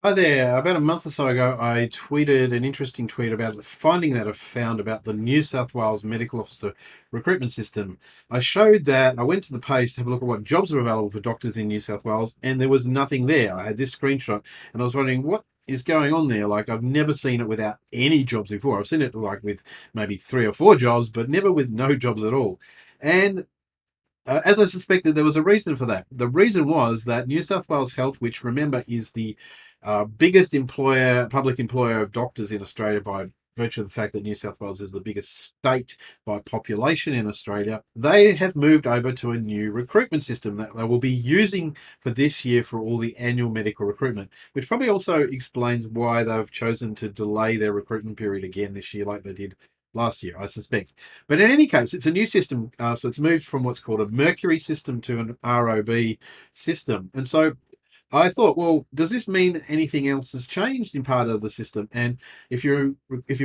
Hi there. About a month or so ago, I tweeted an interesting tweet about the finding that I found about the New South Wales medical officer recruitment system. I showed that I went to the page to have a look at what jobs are available for doctors in New South Wales, and there was nothing there. I had this screenshot, and I was wondering what is going on there. Like, I've never seen it without any jobs before. I've seen it like with maybe three or four jobs, but never with no jobs at all. And as I suspected, there was a reason for that. The reason was that New South Wales Health, which remember is the biggest public employer of doctors in Australia by virtue of the fact that New South Wales is the biggest state by population in Australia, they have moved over to a new recruitment system that they will be using for this year for all the annual medical recruitment, which probably also explains why they've chosen to delay their recruitment period again this year, like they did last year, I suspect. But in any case, it's a new system. So it's moved from what's called a Mercury system to an ROB system. And so I thought, well, does this mean that anything else has changed in part of the system? And if you've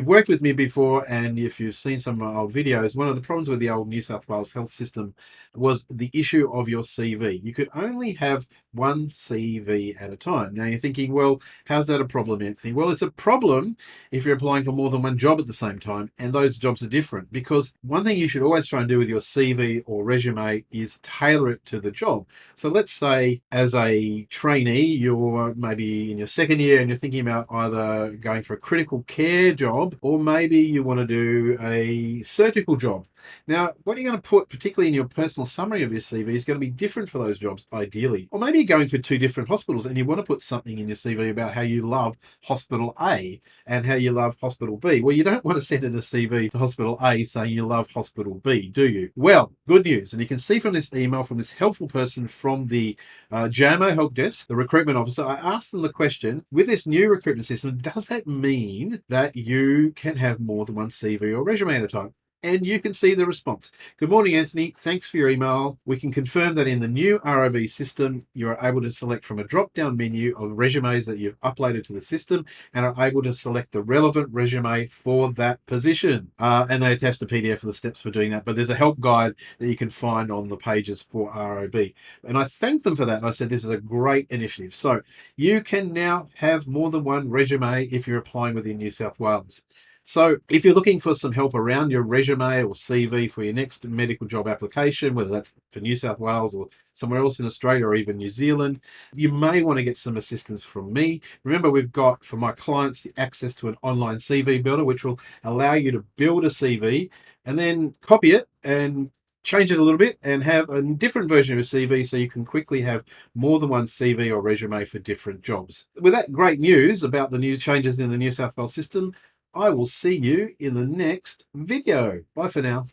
worked with me before and if you've seen some of my old videos, one of the problems with the old New South Wales health system was the issue of your CV. You could only have one CV at a time. Now you're thinking, well, how's that a problem, Anthony? Well, it's a problem if you're applying for more than one job at the same time, and those jobs are different. Because one thing you should always try and do with your CV or resume is tailor it to the job. So let's say as a trainee, you're maybe in your second year and you're thinking about either going for a critical care job or maybe you want to do a surgical job. Now, what you're going to put, particularly in your personal summary of your CV, is going to be different for those jobs, ideally. Or maybe you're going for two different hospitals and you want to put something in your CV about how you love Hospital A and how you love Hospital B. Well, you don't want to send in a CV to Hospital A saying you love Hospital B, do you? Well, good news. And you can see from this email from this helpful person from the JAMO help desk, the recruitment officer, I asked them the question, with this new recruitment system, does that mean that you can have more than one CV or resume at a time? And you can see the response. Good morning, Anthony. Thanks for your email. We can confirm that in the new ROB system, you are able to select from a drop-down menu of resumes that you've uploaded to the system and are able to select the relevant resume for that position. And they attach a PDF of the steps for doing that. But there's a help guide that you can find on the pages for ROB. And I thanked them for that. I said, this is a great initiative. So you can now have more than one resume if you're applying within New South Wales. So if you're looking for some help around your resume or CV for your next medical job application, whether that's for New South Wales or somewhere else in Australia or even New Zealand, you may want to get some assistance from me. Remember, we've got, for my clients, the access to an online CV builder, which will allow you to build a CV and then copy it and change it a little bit and have a different version of your CV so you can quickly have more than one CV or resume for different jobs. With that great news about the new changes in the New South Wales system, I will see you in the next video. Bye for now.